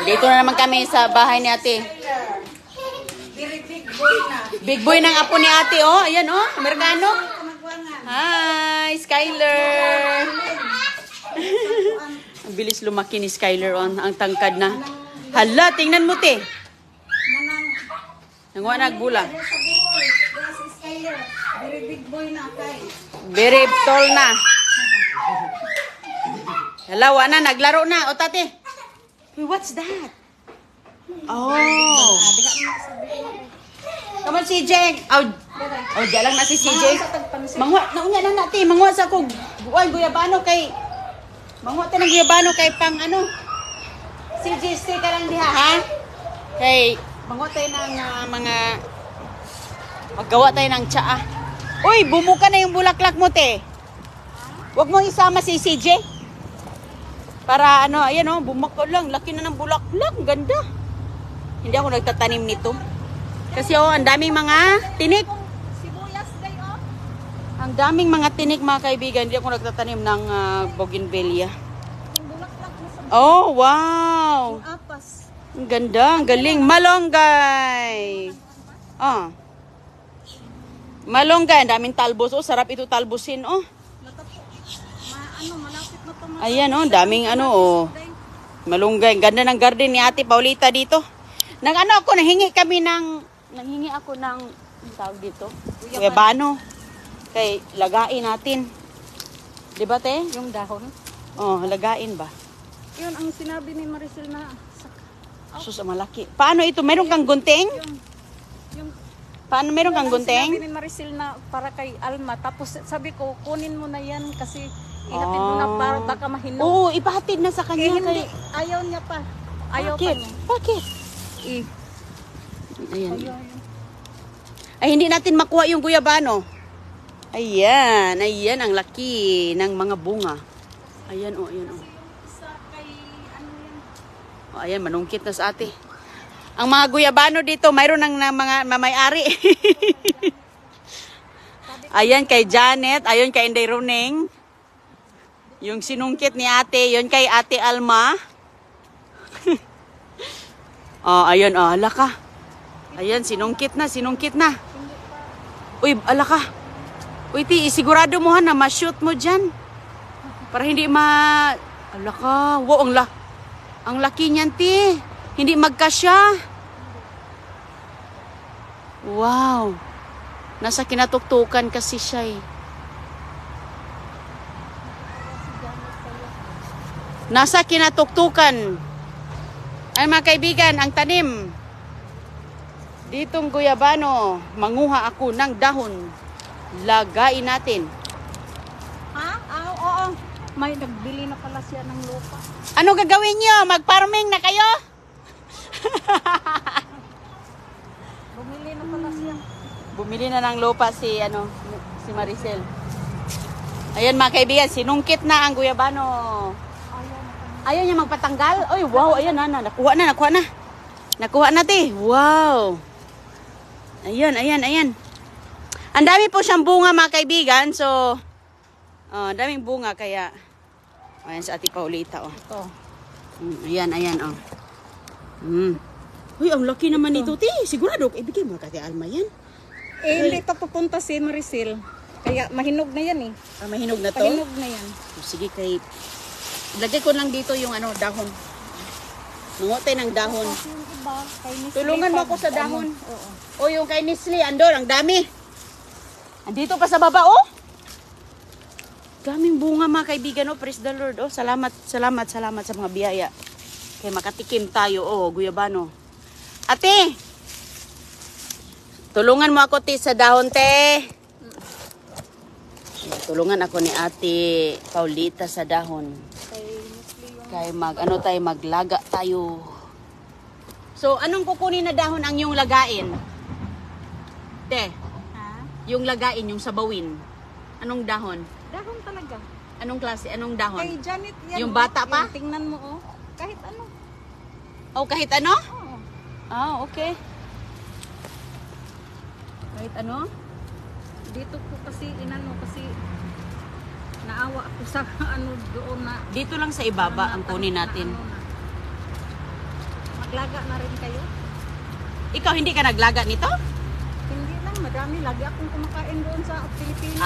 Dito na naman kami sa bahay ni ate. Big boy ng apo ni ate, oh. Ayan, oh. Amerikano. Hi, Skyler. Ang bilis lumaki ni Skyler, oh. Ang tangkad na. Hala, tingnan mo, te. Nangwa nagbula. Very big boy na kay. Very tall na. Hala, na, naglaro na. O, tate. Hey, what's that? Oh. Come on, CJ. Oh, diyan lang na si CJ. Mangwa, naunya na natin. Mangwa sa kog. Buwan, guyabano kay... Mangwa tayo ng guyabano kay pang ano. CJ, stay ka lang diha, ha? Kay, mangwa tayo ng mga... Maggawa tayo ng tsaa. Uy, bumuka na yung bulaklak mo, te. Huwag mo isama si CJ. Para ano, ayan o, bumako lang. Laki na ng bulaklak. Ganda. Hindi ako nagtatanim nito. Kasi oh, ang daming mga tinik. Sibuyas day oh. Ang daming mga tinik, mga kaibigan. Hindi ako nagtatanim ng bougainvillea. Yung bulaklak mo sa Oh, wow. apas. Ang ganda. Ang galing. Malonggay. Ah. Malonggay. Ang daming talbos. Oh, sarap ito talbosin. Oh. Malapit na to. Ayan oh, daming ano oh. Malunggay. Ganda ng garden ni Ate Paulita dito. Nang ano ako, nanghingi ako ng, ang tawag dito? Guyabano. Kay, lagain natin. Di ba, te? Yung dahon. Oh, lagain ba? Yun ang sinabi ni Maricel na Sus, malaki. Paano ito? Meron kang gunting? yung Paano meron kang Sinabi gunting? ni Maricel na para kay Alma. Tapos sabi ko, kunin mo na yan kasi ihatid mo na para baka mahinog. Oo, ipahatid na sa Kaya kanya. hindi, ayaw niya pa. Ayaw Bakit? pa niya. Bakit? Ayan. Ay, hindi natin makuha yung guyabano. Ayan, ayan ang laki ng mga bunga. Ayan oh, ayan oh. Sa kay, ano yan? Oh, ayan, manungkit na sa ate. Ang mga guyabano dito, mayroon ng mga mamay-ari. Ayan kay Janet, ayon kay Inday Runeng. Yung sinungkit ni ate, yun kay Ate Alma. Oh, ayun, oh, hala ka. Ayan, sinungkit na, sinungkit na. Uy, ala ka. Uy, ti, isigurado mo ha na ma-shoot mo dyan. Para hindi ala ka. Wow, ang laki niyan, ti. Hindi magkasya. Wow. Nasa kinatuktukan kasi siya eh. Nasa kinatuktukan. Ay mga kaibigan, ang tanim. Ditong guyabano, manguha ako ng dahon. Lagain natin. Ha? Oo. May nagbili na pala siya ng lupa. Ano gagawin nyo? Mag-farming na kayo? Bumili na pala siya. Bumili na ng lupa si Maricel. Ayan mga kaibigan, sinungkit na ang guyabano. Ayaw niya magpatanggal. Ay, wow, ayan na, nakuha na. Nakuha na, te. Wow. Ayan. Ang dami po siyang bunga mga kaibigan. So, ang daming bunga kaya ayan sa Ate Paulita, oh. Ito. Ayan, oh. Uy, ang laki naman nito, te. Sigurado, ibigay mo kay Alma yan. Hindi ito pupunta si Maricel. Kaya mahinog na yan eh. Mahinog na to? Mahinog na yan. Sige, kay... Lagay ko lang dito yung dahon. Nungotay ng dahon. Yung iba, kay Nestle Tulungan mo pa- ako sa dahon. Oo. O, yung kay Nestle, andun, ang dami. Andito pa sa baba, oh. Daming bunga mga kaibigan, oh. Praise the Lord, oh. Salamat sa mga biyaya. Kaya makatikim tayo, oh, guyabano. Ate! Tulungan mo ako, te, sa dahon, te. Tulungan ako ni Ate Paulita sa dahon. Kaya maglaga tayo. So, anong kukunin na dahon ang yung lagain? Te, Ha? yung lagain, yung sabawin. Anong dahon? Dahon talaga. Anong klase? Anong dahon? Kay Janet yan. Yung bata pa? Yung tingnan mo oh. Kahit ano. Oh, kahit ano? Oo. Ah, okay. Kahit ano? Dito ko kasi kasi naawa ako sa ano doon na. Dito lang sa ibaba ang kunin natin. Naglaga na rin kayo? Ikaw, hindi ka naglaga nito? Hindi lang, madami. Lagi akong kumakain doon sa Pilipinas.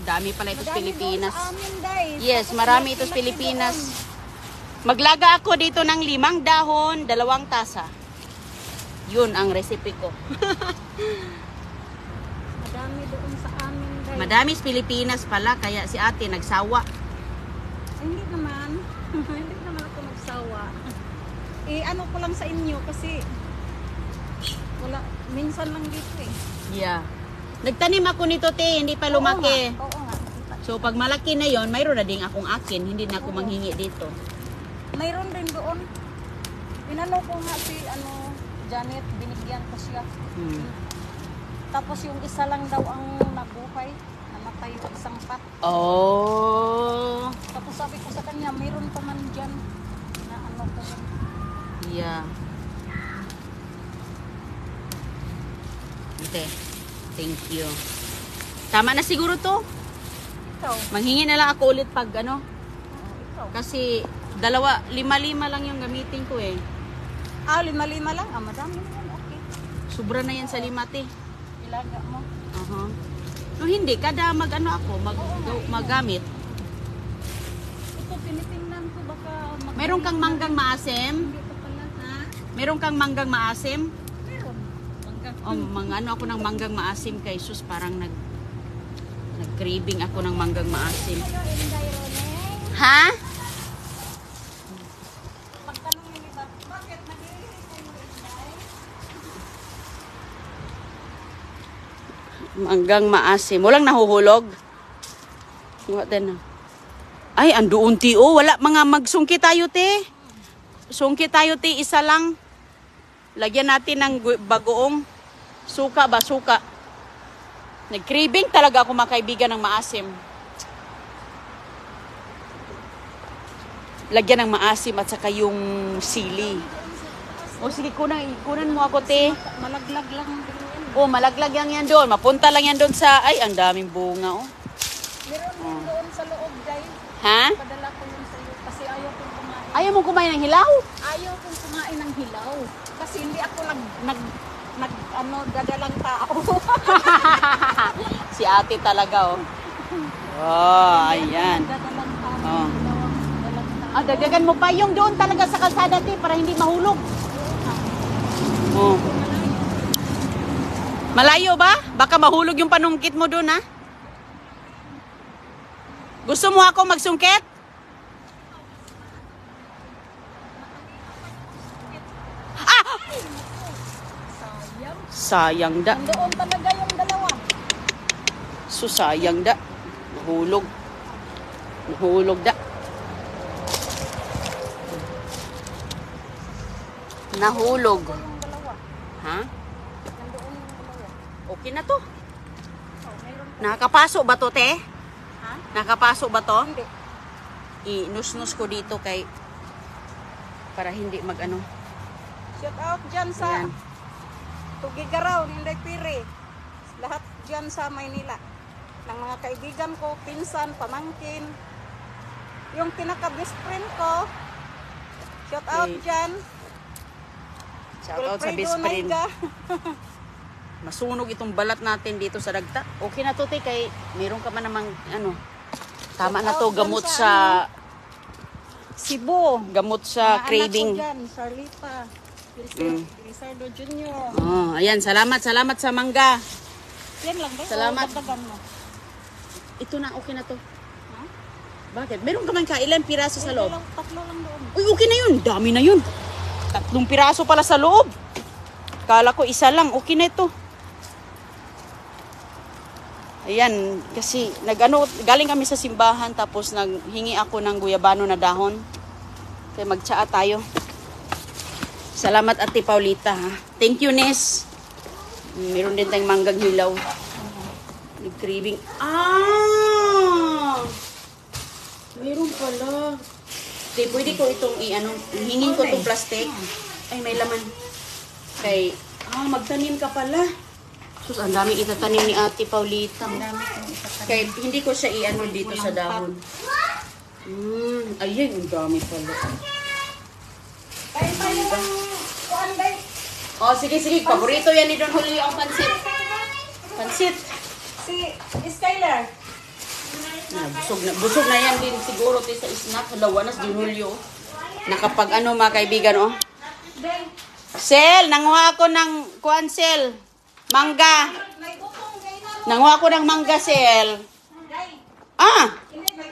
Dami pala ito sa Madami Pilipinas. doon sa amin, day. Yes, Tapos marami laki- ito sa laki Pilipinas. doon. Maglaga ako dito ng 5 dahon, 2 tasa. Yun ang recipe ko. Madami doon sa amin, day. Madami sa Pilipinas pala, kaya si ate nagsawa. Ay, hindi naman. Hindi naman ako nagsawa. Ano ko lang sa inyo kasi wala, minsan lang dito eh. Yeah. Nagtanim ako nito, te, hindi pa lumaki. Oo nga. Nakita. So pag malaki na yon, mayroon na ding akong akin, hindi na ako manghingi dito. Mayroon din doon. Inano ko nga si Janet, binigyan ko siya. Tapos yung isa lang daw ang nabuhay, namatay yung isang pat. Oh. Tapos sabi ko sa kanya, mayroon pa man dyan na ano ko. Yeah. Ate, thank you. Tama na siguro to. Ikaw, Manghingi na lang ako ulit pag ano. ikaw. Kasi 5 lang yung gamitin ko eh. 5 lang. Madami naman, okay. Sobra na yan sa 5, te. Ilaga mo. No, hindi. Kada magamit. Ito, tinitingnan ko baka Meron kang manggang maasim? Hindi pa pala, ha? Meron kang manggang maasim? Meron. Ako ng manggang maasim kay sus, parang nag-craving ako ng manggang maasim. Ha? Pagtanong ni Libat, bakit nag-iisip kayo Inday? Manggang maasim. Walang nahuhulog? What then? Ay, andoon ti. Oh, wala mga magsungki tayo, te. Sungki tayo, te. Isa lang. Lagyan natin ng bagoong. Suka ba? Suka. Nag-craving talaga ako mga kaibigan ng maasim. Lagyan ng maasim at saka yung sili. O sige, kunan mo ako, te. Malaglag lang din yan. Oh, malaglag lang yan doon. Mapunta lang yan doon sa... Ay, ang daming bunga, oh. Meron din doon sa loob, guys. Ha? Padala ko yun sa iyo kasi ayaw kong kumain. Ayaw mo kumain ng hilaw? Ayaw kong kumain ng hilaw. Kasi hindi ako dadalang tao. Si ate talaga, oh. Oh, ayan. Dadalang tao. Oh. Dadalang tao. Dagdagan mo pa yung doon talaga sa kalsada, te, para hindi mahulog. Oh. Malayo ba? Baka mahulog yung panungkit mo doon, ha? Gusto mo ako magsungkit? Ah! Sayang. Sayang da. Doon talaga yung dalawa. So sayang da. Nahulog. Nahulog da. Nahulog. Ito yung dalawa. Ha? Nandoon yung dalawa. Okay na to. Oh, mayroon pa. Nakakapaso ba to, te? Ha? Nakakapaso ba to? Hindi. Inus-nus ko dito kay para hindi mag-ano. Shout out dyan sa Ayan. Tugigaraw, Ninday Piri. Lahat dyan sa Maynila. Ng mga kaibigan ko, pinsan, pamangkin. Yung pinaka-best friend ko, shout out Okay. dyan. Shout out sa best friend. Masunog itong balat natin dito sa dagta. Okay na to, te, kay meron ka man namang ano. Tama na to, Shout out gamot dyan sa Cebu. gamot sa Mga craving. anak ko dyan, Charlita, Lizardo Jr. Oh, ayan, salamat sa mangga. Yan lang ba? Salamat. O dagdagan mo? Ito na, okay na to. Ha? Bakit? Meron ka man ilang piraso sa loob? Tatlo lang doon. Uy, okay na yun. Dami na yun. 3 piraso pala sa loob. Kala ko isa lang. Okay na ito. Ayan, kasi galing kami sa simbahan tapos naghingi ako ng guyabano na dahon. Kaya magtsaa tayo. Salamat Ate Paulita, ha. Thank you, Nes. Meron din tayong manggang hilaw. Nag-craving. Meron pala. Di, pwede ko itong hingin ko itong plastic. Ay, may laman. Kay, magtanim ka pala. Sus, ang daming itatanim ni Ate Paulita. Kaya hindi ko siya dito sa dahon. Ayun, ang dami pala. Kaya kuan day. Oh, sige, sige. Paborito yan ni Don Julio ang pansit. Pansit. Si Skylar. Busog na yan din siguro tayo sa snack. Lawanas Don Julio. Nakapag ano mga kaibigan, oh. Day. Sel, nanguha ako ng kuan, Sel. Mangga. May bukong day na. Nanguha ako ng mangga, Sel. Day. Ah,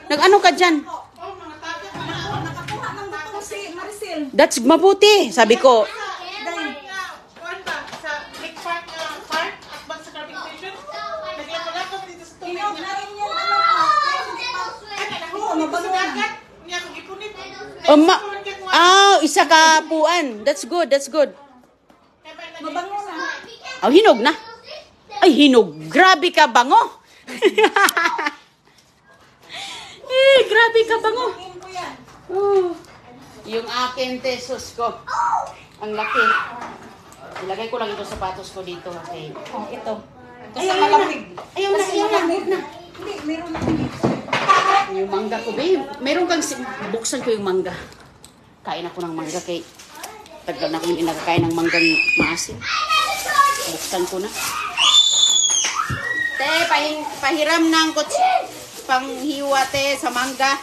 nag-ano ka dyan? Nakakuha ng bukong si Maricel. That's mabuti, sabi ko. Day. Inog na rin yung ano ko. Oo, mabago na. Isa ka puan. That's good, that's good. Mabango na. Oh, hinog na. Ay, hinog. Grabe ka, bango. Grabe ka, bango. Tingin ko yan. Oh. Yung akin, tesos ko. Ang laki. Ilagay ko lang itong sapatos ko dito. Okay. Oh, ito. Kasi Ayaw na. malamig. Ayaw na, Kasi ayaw na. malamig na. Hindi, meron na. Yung mangga ko, babe. Meron kang buksan ko yung mangga. Kain ako ng mangga kay tagal na akong hindi nakakain ng manggang maasim. Buksan ko na. Te, pahiram ng panghiwa, te, sa mangga.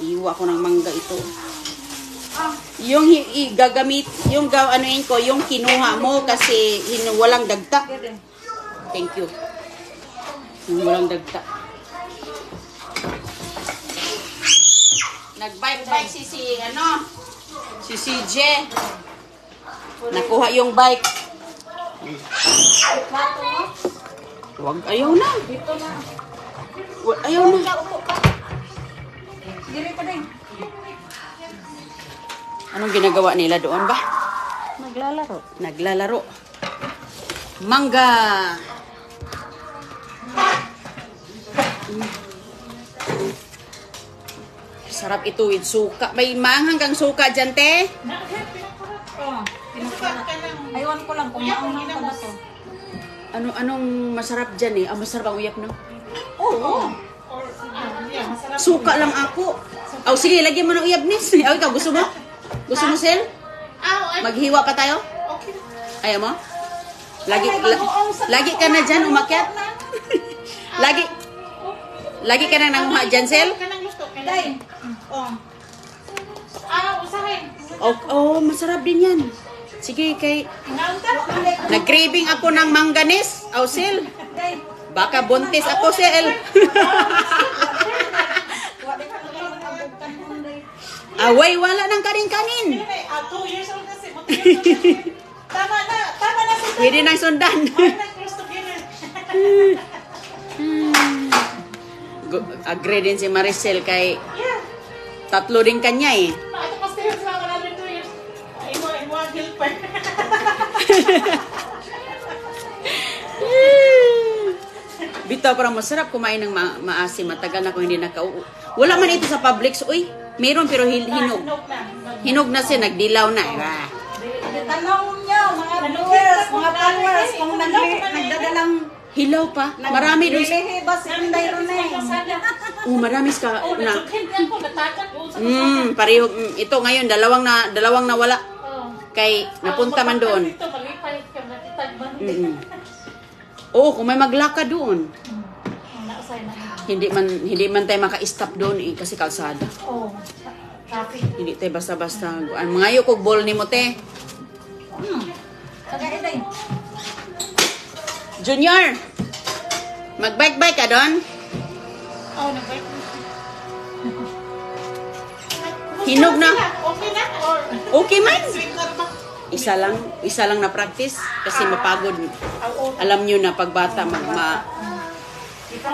Hiwa ko ng mangga ito. Yung gagamit, yung anuin ko, yung kinuha mo kasi walang dagta. Thank you. Yung walang dagta. Nag-bike si CJ. Nakuha yung bike. Wag, ayaw na. Dito na. Ayaw na. Diri pa din. Anong ginagawa nila doon ba? Naglalaro. Naglalaro. Mangga. Sarap ito with suka. May maanghang kang suka dyan, te? Oh, aywan ko lang kung maanghang pa ba to. Anong masarap dyan eh? Masarap ang uyap, no? Oo. Suka lang ako. Sige, lagyan mo ng uyab, nis. Ikaw, gusto mo? Gusto mo, Sel? Maghiwa pa tayo? Ayaw mo? Lagi ka na dyan, umakyat? Lagi ka na nanguha dyan, Sel? Day. Oh. Usahin. Masarap din yan. Sige, kay... Nag-craving ako ng mangganis. Sel. Day. Baka buntis ako, Sel. Wala nang kanin-kanin. 2 years old kasi. Tama na si Pwede nang sundan. Agree din si Maricel kay tatlo din kanya eh. Ito kasi yung sa namin 2 years. Imo helper. Bitaw, parang masarap kumain ng maasim. Matagal na kung hindi nakauwi. Wala man ito sa Publix. Uy, meron pero hinog. Hinog na siya, nagdilaw na. Tanong niyo, mga viewers, mga followers, kung nagdadalang Hilaw pa. Marami doon. lilihi ba si Inday Ronay? Marami ka na. Pareho. Ito ngayon, dalawang nawala. Kay napunta man doon. Oo, kung may maglakad doon. Hindi man tayo maka-stop doon kasi kalsada. Hindi tayo basta-basta. Mangayo kog ball ni mo, te. Junior, mag-bike-bike ka doon? Nag-bike. Hinog na. Okay na? Or Okay man. sweetener ba? Isa lang na practice kasi mapagod. Alam nyo na pagbata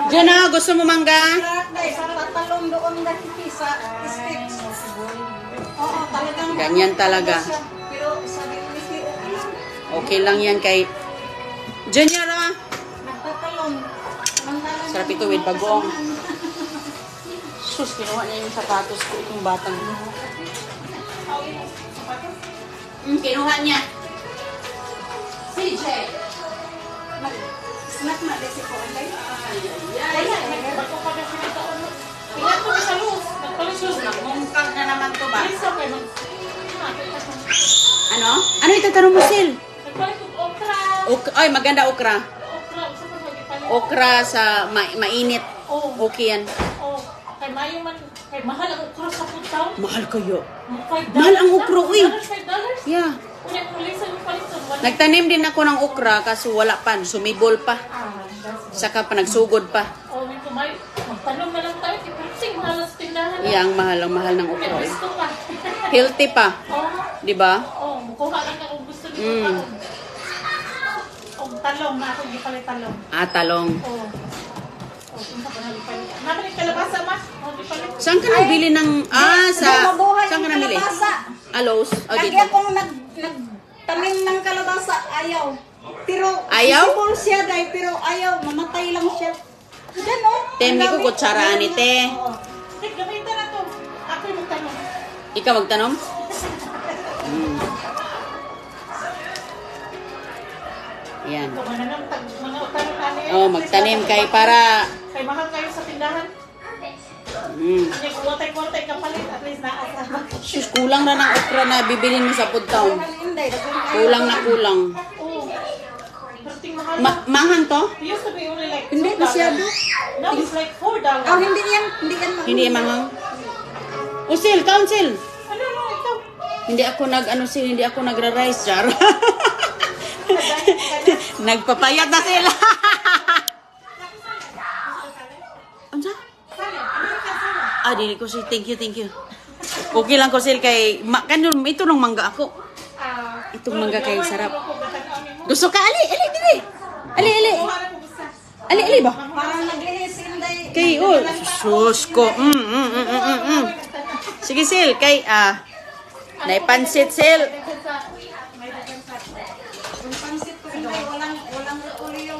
Diyan na, gusto mo mangga? Tatalong doon dahil sa sticks. Oo, talagang Ganyan talaga. pero sabi ni Missy, Okay lang yan kay Junior ah. nagtatalong. Sarap ito with bagong. Sus, kinuha niya yung sapatos ko itong batang. Kinuha niya. CJ. Snack na desi ko Inday. Bago pa na pinagkaon. Ingat ko sa luz. Nagpalis luz na. Mungkag na naman to ba? Isa pa. Ano? ito, tanong mo, Sil. Nagpalit ng okra. Ay, maganda okra. Okra, usa pa magipalit. Okra sa mainit. Oh. Okay yan. Oh, kay mayo man, kay mahal ang okra sa putaw. Mahal kayo. $5. Mahal ang okra, uy. $5. Yeah. Unya kung lisan yung palit sa wala. Nagtanim din ako ng okra kaso wala pa. Sumibol pa. That's Saka pa nagsugod pa. oh, may kumay. Magtanong na lang tayo. Kasi mahal sa tindahan. Yang mahal ng Kaya okra. gusto ka. Healthy pa. Oh, Di ba? oh, mukuha lang ka kung gusto niyo. Mm. Oh, talong na ako, hindi pala talong. Talong. Oh. Oh, kung sa panali palit. Nakalit kalabasa, mas. Oh, di palit. Saan ka nabili ng... Mabuhay Saan ka yung nabili? kalabasa. Alos. Lagi Dito. akong nagtanim ng kalabasa, ayaw. Pero, Ayaw? sisibol siya dahil, pero ayaw, mamatay lang siya. Yan o. Tem, ko kutsaraan ni te. Tek, gamitan na to. Ako yung magtanong. Ikaw magtanom? Yan. Kung ano nang mga utanong namin. Oh, magtanim kay para... Kay mahal kayo sa tindahan. Kaya kung watay-watay ka palit, at least naasa. Sus, kulang na ng okra na bibilin mo sa food town. Kulang na kulang. Oo. Perting mahal na. Mahang to? It used to be only like $2. Hindi masyado. Now it's like $4. Oh, hindi yan. Hindi yan. Hindi mahang. Usil, council. Ano, ikaw? Hindi ako hindi ako nagra-rice jar. Nagpapayat na sila. Ansa? Dili ko si thank you. Okay lang ko sil kay ito nung mangga ako. Itong mangga kay sarap. Gusto ka ali dili. Ali ba? Parang naglihis, hindi. Kay sus ko. Sige sil kay naipansit sil. Yung pansit ko hindi, walang repolyo.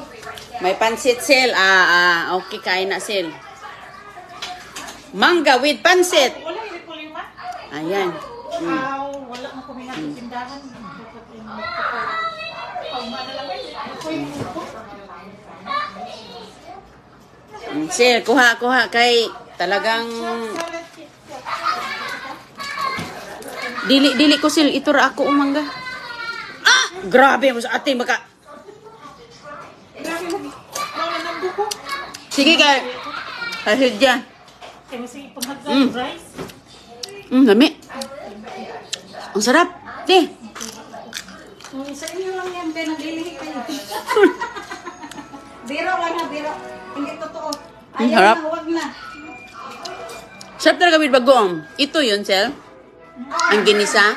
May pansit sil. Okay kain na sil. Mangga with pansit. Wala yung repolyo ma? Ayan. Wala mo kami nga sa tindahan. Paumana lang eh. Sil, kuha kay talagang dili ko sil ito ra ako umangga. Grabe mo sa ate maka. Grabe mo. Wala nang buko. Sige kay. Kahit dyan. Kaya mo sige panghagal rice. Lami. Ang sarap. Te. Sa inyo lang yan, kaya naglilihi kayo. Biro lang ha, biro. Hindi totoo. Ayaw harap. na, huwag na. Sarap talaga with bagoong. Ito yun, Sel. Ang ginisa.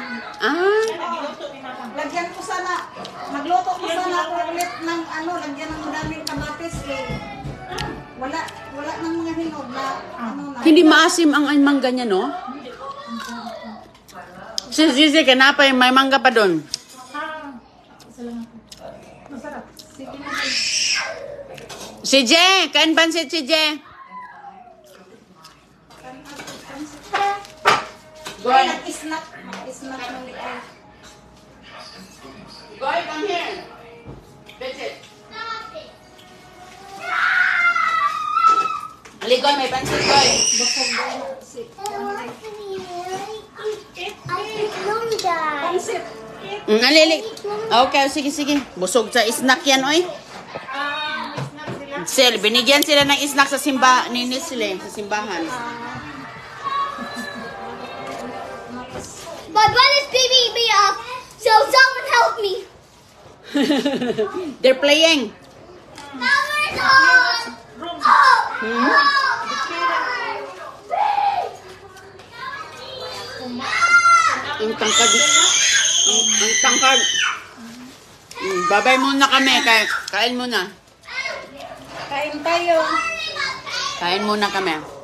Lagyan ko sana, magluto ko sana ako ulit ng lagyan ng madaming kamatis eh. Wala nang mga hinog na na. Hindi maasim ang mangga niya, no? Sige, kanapa yung may mangga pa doon. Isa lang ako. Masarap. Sige na. Si Je, kain pansit si Je. Ay, nag-snack. Nag-snack ng likay. Goy, come here. That's it. Aligoy, may pansit, Goy. Busog ba na si Pansit. Alili. Okay, sige. Busog sa snack yan, oy. Snack sila. Sel, binigyan sila ng snack sa ni Nestle, sa simbahan. My brother's picking me up, so someone help me. They're playing. Power's on! Ang tangkad. Ang tangkad. Babay muna kami. Kain muna. kain tayo. Kain muna kami.